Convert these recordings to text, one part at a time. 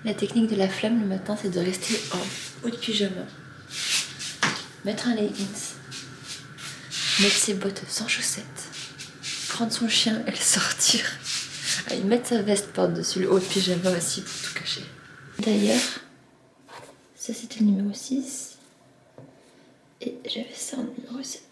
La technique de la flemme le matin, c'est de rester en haut de pyjama, mettre un leggings, mettre ses bottes sans chaussettes, prendre son chien et le sortir, et mettre sa veste par-dessus le haut de pyjama aussi pour tout cacher. D'ailleurs, ça c'était le numéro 6 et j'avais ça en numéro 7.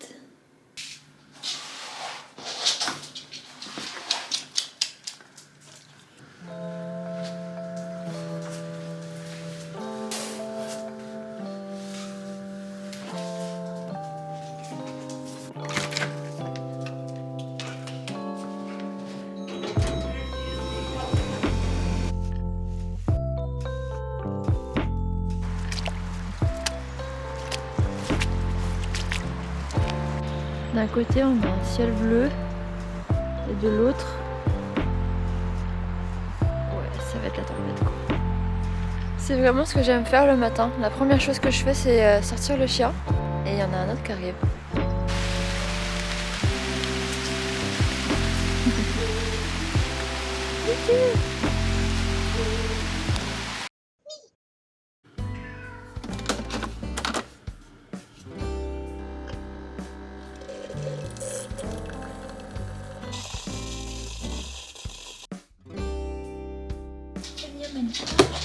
D'un côté on a un ciel bleu et de l'autre, ouais, ça va être la tempête quoi. C'est vraiment ce que j'aime faire le matin. La première chose que je fais c'est sortir le chien et il y en a un autre qui arrive.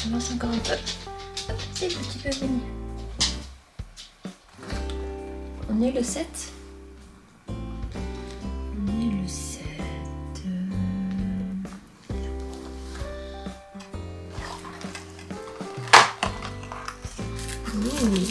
Je commence encore un peu. C'est un petit peu mignon. On est le 7. On est le 7. Ouh.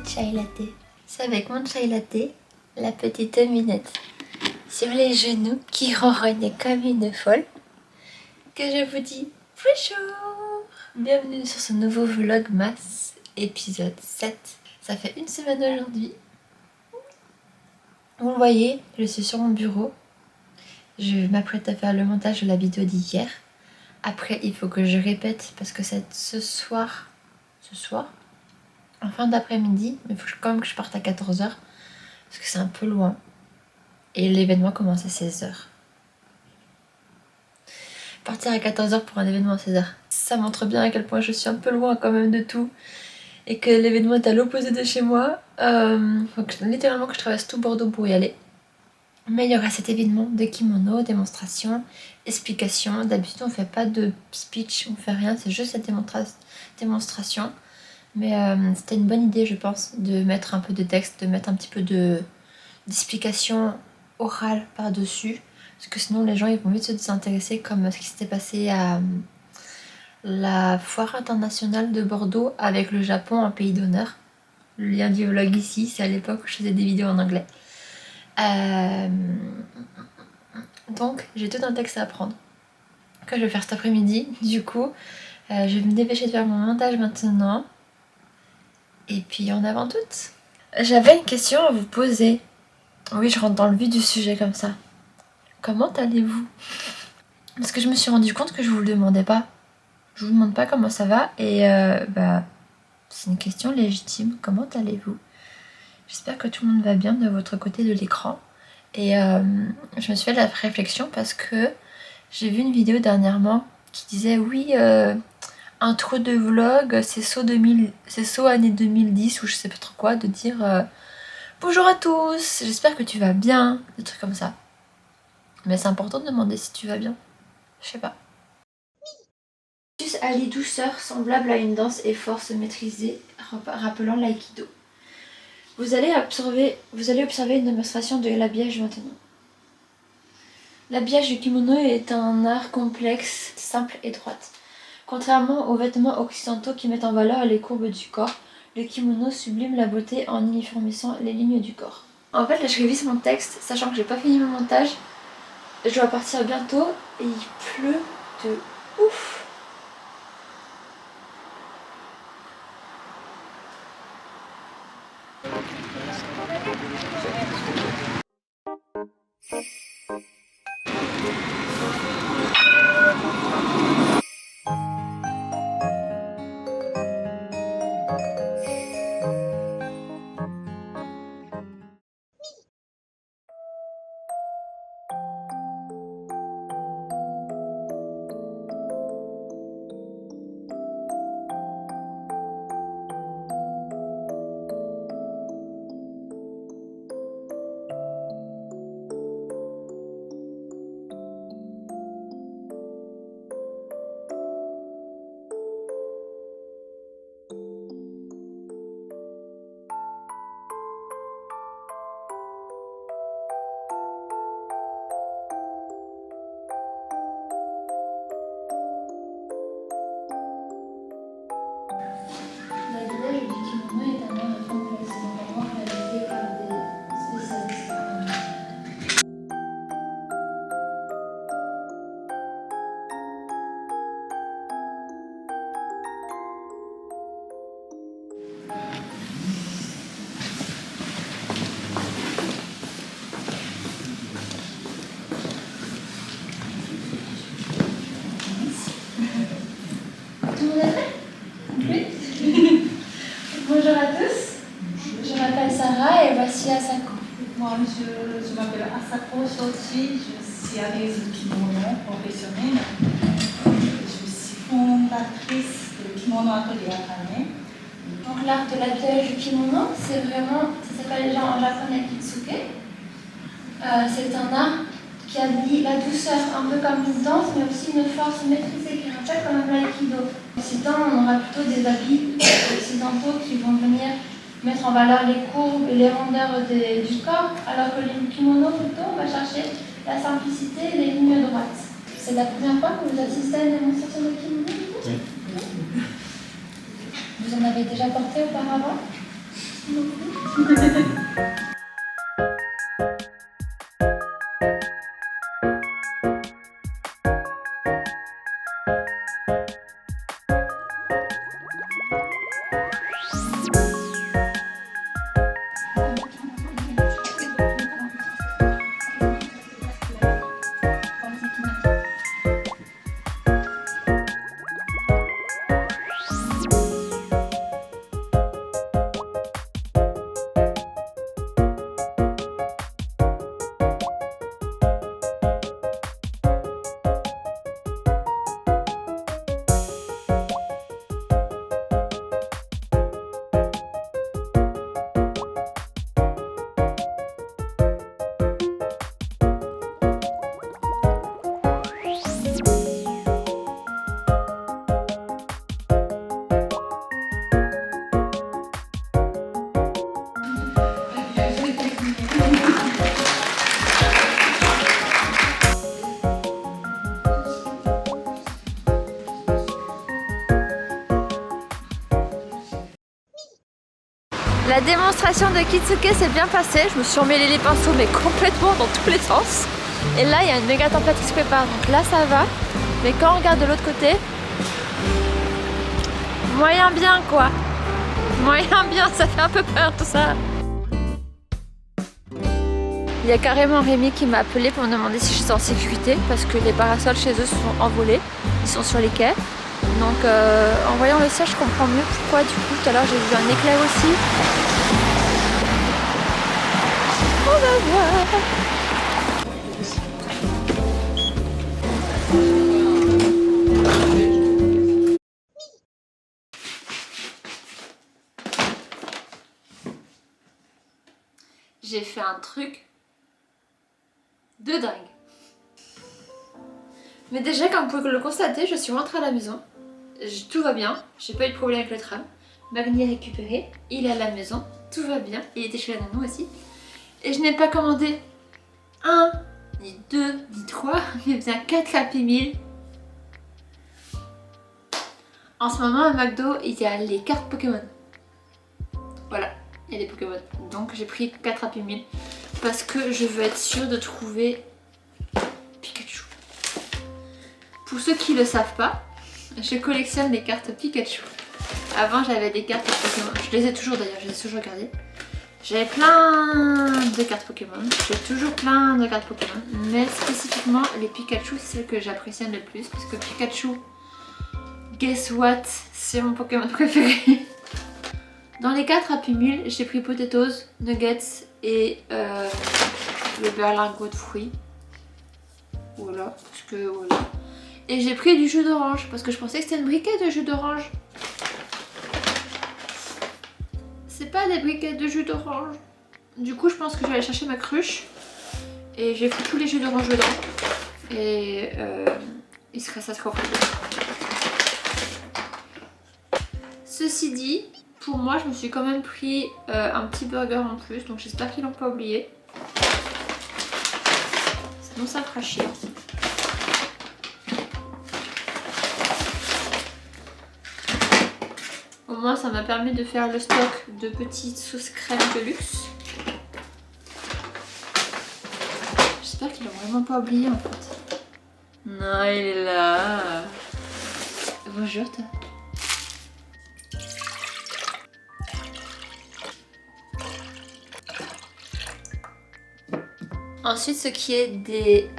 Chai latte. C'est avec mon chai latte, la petite Minette, sur les genoux qui ronronne comme une folle, que je vous dis bonjour. Bienvenue sur ce nouveau vlogmas, épisode 7. Ça fait une semaine aujourd'hui. Vous le voyez, je suis sur mon bureau. Je m'apprête à faire le montage de la vidéo d'hier. Après, il faut que je répète parce que c'est ce soir, en fin d'après-midi, mais il faut quand même que je parte à 14h parce que c'est un peu loin et l'événement commence à 16h. Partir à 14h pour un événement à 16h, ça montre bien à quel point je suis un peu loin quand même de tout et que l'événement est à l'opposé de chez moi. Donc littéralement que je traverse tout Bordeaux pour y aller. Mais il y aura cet événement de kimono, démonstration, explication. D'habitude on fait pas de speech, on fait rien, c'est juste cette démonstration. Mais c'était une bonne idée je pense de mettre un peu de texte, de mettre un petit peu d'explication orale par-dessus. Parce que sinon les gens ils vont vite se désintéresser comme ce qui s'était passé à la foire internationale de Bordeaux avec le Japon en pays d'honneur. Le lien du vlog ici, c'est à l'époque où je faisais des vidéos en anglais. Donc j'ai tout un texte à apprendre que je vais faire cet après-midi. Du coup je vais me dépêcher de faire mon montage maintenant. Et puis en avant toutes. J'avais une question à vous poser. Oui, je rentre dans le vif du sujet comme ça. Comment allez-vous? Parce que je me suis rendu compte que je vous le demandais pas. Je vous demande pas comment ça va et c'est une question légitime. Comment allez-vous? J'espère que tout le monde va bien de votre côté de l'écran. Et je me suis fait de la réflexion parce que j'ai vu une vidéo dernièrement qui disait oui, intro de vlog, c'est saut année 2010 ou je sais pas trop quoi, de dire bonjour à tous, j'espère que tu vas bien, des trucs comme ça. Mais c'est important de demander si tu vas bien. Je sais pas. Juste allier douceur semblable à une danse et force maîtrisée, rappelant l'aïkido. Vous allez observer une démonstration de l'habillage maintenant. L'habillage du kimono est un art complexe, simple et droite. Contrairement aux vêtements occidentaux qui mettent en valeur les courbes du corps, le kimono sublime la beauté en uniformisant les lignes du corps. En fait là je révise mon texte, sachant que j'ai pas fini mon montage. Je dois partir bientôt et il pleut de ouf. notre complexe. Donc vraiment, elle a été par des spécialistes. Tout le monde est prêt? Oui. Bonjour à tous, je m'appelle Sarah et voici Asako. Moi, je m'appelle Asako Shochi, je suis habilleuse de kimono professionnelle. Je suis fondatrice de Kimono Atelier Akane. Donc l'art de l'habillage du kimono, c'est vraiment, ça s'appelle déjà en japonais kitsuke. C'est un art qui allie la douceur, un peu comme une danse, mais aussi une force maîtrisée qui rappelle quand même l'aïkido. En Occident, on aura plutôt des habits occidentaux qui vont venir mettre en valeur les courbes et les rondeurs du corps, alors que les kimonos, plutôt, on va chercher la simplicité et les lignes droites. C'est la première fois que vous assistez à une démonstration de kimono? Oui. Vous en avez déjà porté auparavant? La démonstration de Kitsuke s'est bien passée, je me suis emmêlé les pinceaux mais complètement dans tous les sens. Et là il y a une méga tempête qui se prépare, donc là ça va. Mais quand on regarde de l'autre côté, moyen bien quoi. Moyen bien, ça fait un peu peur tout ça. Il y a carrément Rémi qui m'a appelé pour me demander si je suis en sécurité parce que les parasols chez eux sont envolés, ils sont sur les quais. Donc en voyant le ciel, je comprends mieux pourquoi du coup tout à l'heure j'ai vu un éclair aussi. On va voir. J'ai fait un truc de dingue. Mais déjà, comme vous pouvez le constater, je suis rentrée à la maison. Tout va bien, j'ai pas eu de problème avec le tram. Magni est récupéré, il est à la maison, tout va bien. Il était chez la nanou aussi. Et je n'ai pas commandé 1, ni 2, ni 3, mais bien 4 Happy Meal. En ce moment, à McDo, il y a les cartes Pokémon. Voilà, il y a des Pokémon. Donc j'ai pris 4 Happy Meal parce que je veux être sûre de trouver Pikachu. Pour ceux qui ne le savent pas, je collectionne les cartes Pikachu. Avant j'avais des cartes Pokémon, je les ai toujours d'ailleurs, je les ai toujours gardées. J'avais plein de cartes Pokémon, j'ai toujours plein de cartes Pokémon, mais spécifiquement les Pikachu c'est celles que j'apprécie le plus parce que Pikachu, guess what, c'est mon Pokémon préféré. Dans les 4 Happy Meal, j'ai pris Potatoes, Nuggets et le berlingot de fruits. Voilà, parce que voilà. Et j'ai pris du jus d'orange parce que je pensais que c'était une briquette de jus d'orange. C'est pas des briquettes de jus d'orange. Du coup, je pense que je vais aller chercher ma cruche et j'ai foutu tous les jus d'orange dedans. Et ça sera refait. Ceci dit, pour moi, je me suis quand même pris un petit burger en plus, donc j'espère qu'ils l'ont pas oublié. Sinon, ça me fera chier. Au moins ça m'a permis de faire le stock de petites sauces crème de luxe. J'espère qu'ils l'ont vraiment pas oublié en fait. Non, il est là. Bonjour toi. Ensuite, ce qui est des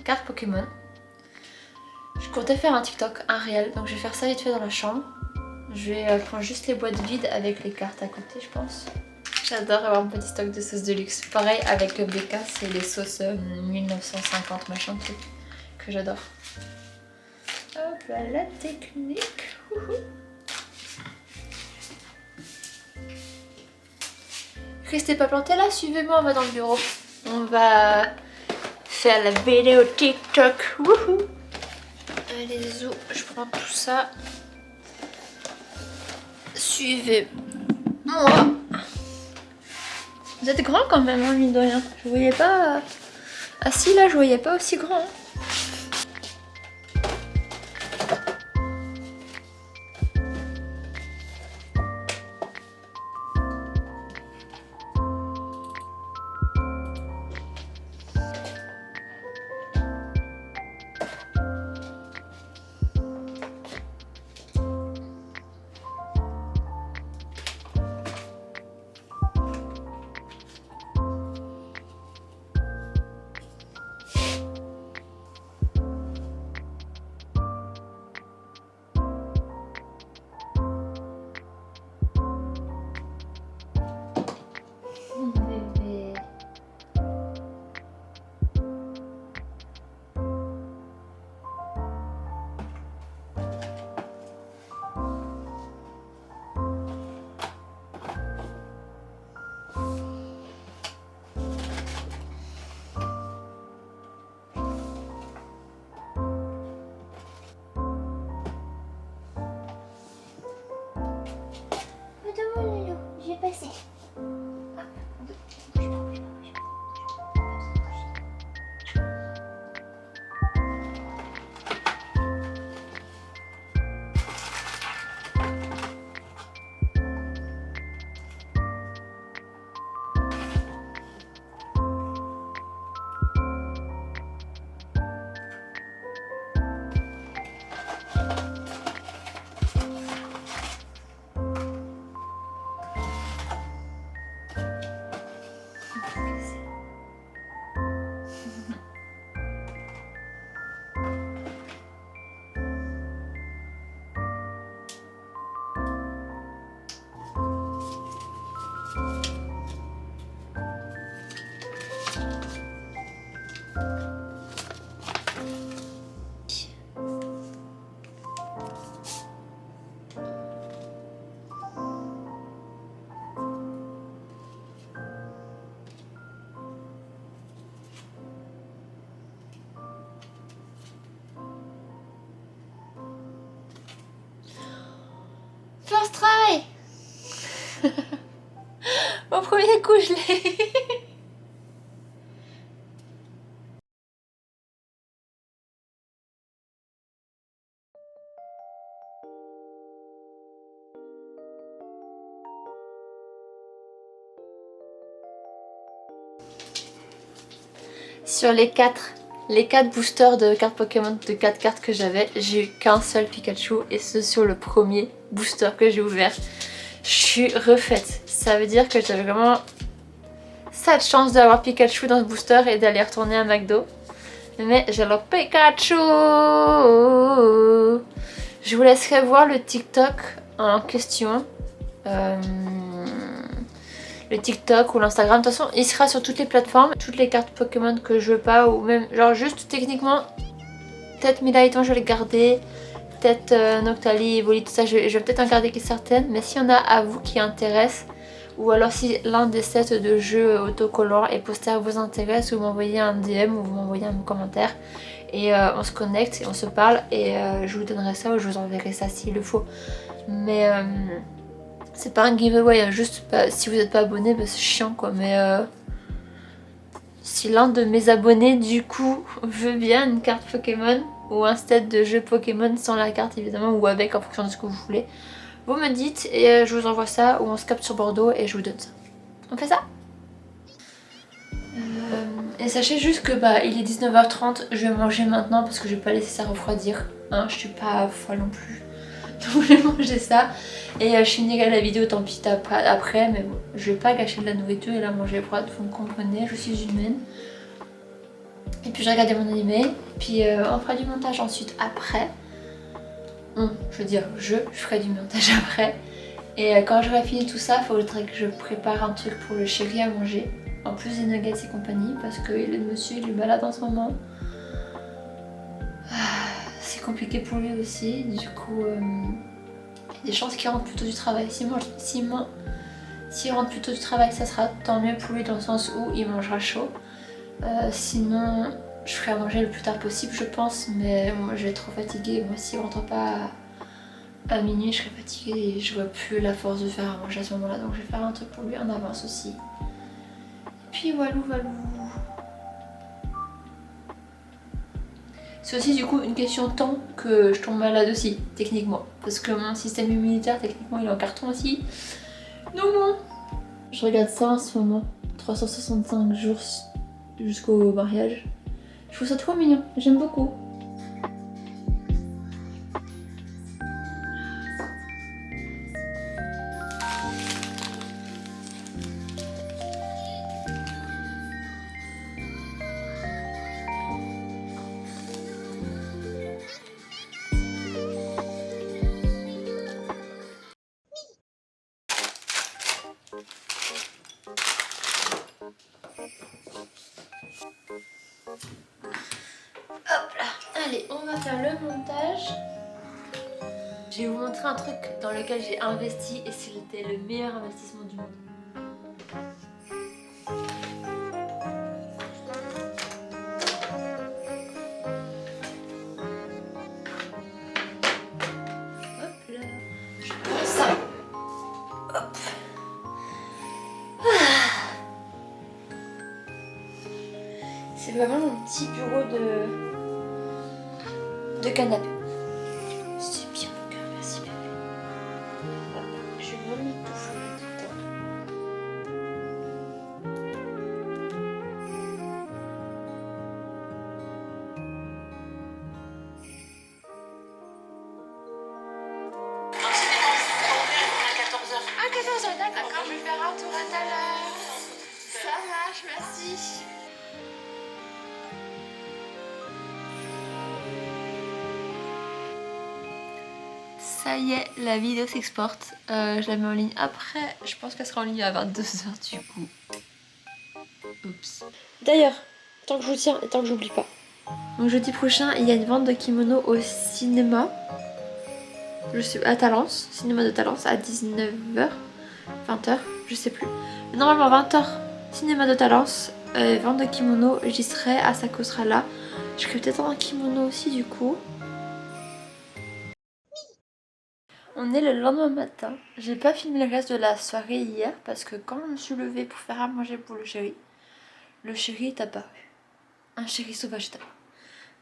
cartes Pokémon. Je comptais faire un TikTok, un réel, donc je vais faire ça vite fait dans la chambre. Je vais prendre juste les boîtes vides avec les cartes à côté, je pense. J'adore avoir un petit stock de sauces de luxe. Pareil avec BK, c'est les sauces 1950 machin truc que j'adore. Hop là, la technique. Restez pas plantés là, suivez-moi, on va dans le bureau. On va faire la vidéo TikTok. Wouhou. Allez zou, je prends tout ça. Suivez-moi. Vous êtes grand quand même, hein, mine de rien. Je voyais pas... Ah si, là, je voyais pas aussi grand. Hein. Je vais passer. First try. Au premier coup, je l'ai. Sur les 4 boosters de cartes Pokémon de 4 cartes que j'avais, j'ai eu qu'un seul Pikachu et ce sur le premier booster que j'ai ouvert. Je suis refaite. Ça veut dire que j'avais vraiment cette chance d'avoir Pikachu dans ce booster et d'aller retourner à McDo. Mais j'ai le Pikachu. Je vous laisserai voir le TikTok en question. Le TikTok ou l'Instagram, de toute façon il sera sur toutes les plateformes. Toutes les cartes Pokémon que je veux pas, ou même genre juste techniquement, peut-être Milaiton je vais les garder, peut-être Noctali, Evoli, tout ça je vais peut-être en garder certaines. Mais s'il y en a à vous qui intéressent, ou alors si l'un des sets de jeux autocollants et posters vous intéresse, vous m'envoyez un DM ou vous m'envoyez un commentaire et on se connecte et on se parle et je vous donnerai ça ou je vous enverrai ça s'il le faut. Mais c'est pas un giveaway, hein, juste si vous n'êtes pas abonné, bah, c'est chiant quoi. Mais si l'un de mes abonnés du coup veut bien une carte Pokémon ou un set de jeu Pokémon sans la carte évidemment ou avec en fonction de ce que vous voulez, Vous me dites et je vous envoie ça ou on se capte sur Bordeaux et je vous donne ça. On fait ça? Et sachez juste que il est 19h30, je vais manger maintenant parce que je vais pas laisser ça refroidir. Hein, je suis pas folle non plus. Donc je vais manger ça. Et je finirai la vidéo, tant pis après, mais bon, je vais pas gâcher de la nourriture et la manger froide, vous me comprenez, je suis humaine. Et puis je vais regarder mon animé, puis on fera du montage ensuite après. Je veux dire, je ferai du montage après. Et quand j'aurai fini tout ça, il faudrait que je prépare un truc pour le chéri à manger. En plus des nuggets et compagnie, parce que le monsieur il est malade en ce moment. C'est compliqué pour lui aussi, du coup il y a des chances qu'il rentre plutôt du travail. S'il rentre plutôt du travail, ça sera tant mieux pour lui dans le sens où il mangera chaud. Sinon, je ferai à manger le plus tard possible, je pense, mais moi je vais être trop fatiguée. Moi, s'il rentre pas à minuit, je serai fatiguée et je vois plus la force de faire à manger à ce moment-là, donc je vais faire un truc pour lui en avance aussi. Et puis voilou. C'est aussi du coup une question de temps que je tombe malade aussi, techniquement. Parce que mon système immunitaire, techniquement, il est en carton aussi. Donc bon. Je regarde ça en ce moment. 365 jours jusqu'au mariage. Je trouve ça trop mignon, j'aime beaucoup. Hop là, allez, on va faire le montage. Je vais vous montrer un truc dans lequel j'ai investi et c'était le meilleur investissement du monde. Hop là, je prends ça. Hop. C'est vraiment mon petit bureau de canapé. C'est bien mon cœur, merci bébé. Hop, je vais m'emmitoufler dedans. À 14h, d'accord, je vais faire un tour à tout à l'heure. Ça marche, merci. Ça y est, la vidéo s'exporte. Je la mets en ligne après. Je pense qu'elle sera en ligne à 22h du coup. Oups. D'ailleurs, tant que je vous tiens et tant que j'oublie pas. Donc jeudi prochain, il y a une vente de kimono au cinéma. Je suis à Talence, cinéma de Talence à 19h, 20h, je sais plus. Normalement 20h, cinéma de Talence, vente de kimono, j'y serai, Asako sera là. Je serai peut-être en kimono aussi du coup. On est le lendemain matin. J'ai pas filmé le reste de la soirée hier parce que quand je me suis levée pour faire à manger pour le chéri est apparu. Un chéri sauvage est apparu.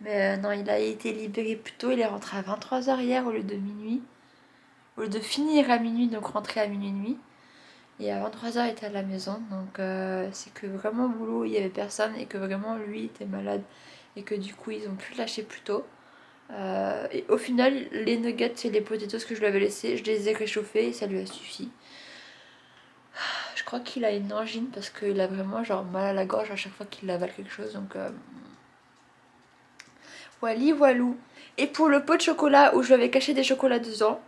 Mais non, il a été libéré plus tôt. Il est rentré à 23h hier au lieu de minuit. Au lieu de finir à minuit, donc rentrer à minuit et demi. Et à 23h, il était à la maison. Donc c'est que vraiment au boulot, il y avait personne et que vraiment lui était malade. Et que du coup, ils ont pu le lâcher plus tôt. Et au final, les nuggets et les potatoes que je lui avais laissés, je les ai réchauffés et ça lui a suffi. Je crois qu'il a une angine parce qu'il a vraiment genre mal à la gorge à chaque fois qu'il avale quelque chose. Donc voilou. Et pour le pot de chocolat où je lui avais caché des chocolats dedans,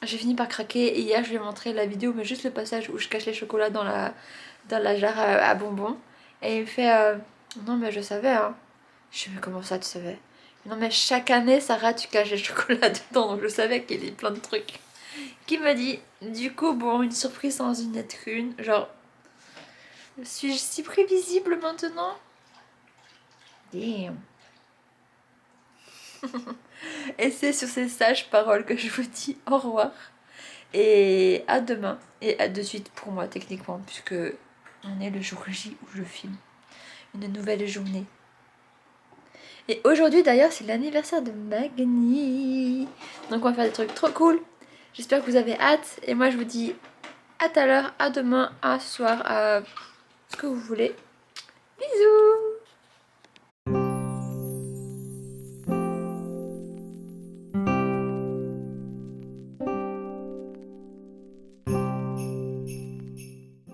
j'ai fini par craquer. Et hier, je lui ai montré la vidéo, mais juste le passage où je cache les chocolats dans la jarre à bonbons. Et il me fait non, mais je savais, hein. Je sais mais comment ça, tu savais? Non, mais chaque année, Sarah, tu caches les chocolats dedans, donc je savais qu'il y avait plein de trucs. Qui m'a dit, du coup, bon, une surprise sans une être une. Genre, suis-je si prévisible maintenant? Damn. Et c'est sur ces sages paroles que je vous dis au revoir. Et à demain. Et à de suite pour moi, techniquement, puisque on est le jour J où je filme. Une nouvelle journée. Et aujourd'hui d'ailleurs c'est l'anniversaire de Magni. Donc on va faire des trucs trop cool. J'espère que vous avez hâte. Et moi je vous dis à tout à l'heure, à demain, à ce soir, à ce que vous voulez. Bisous.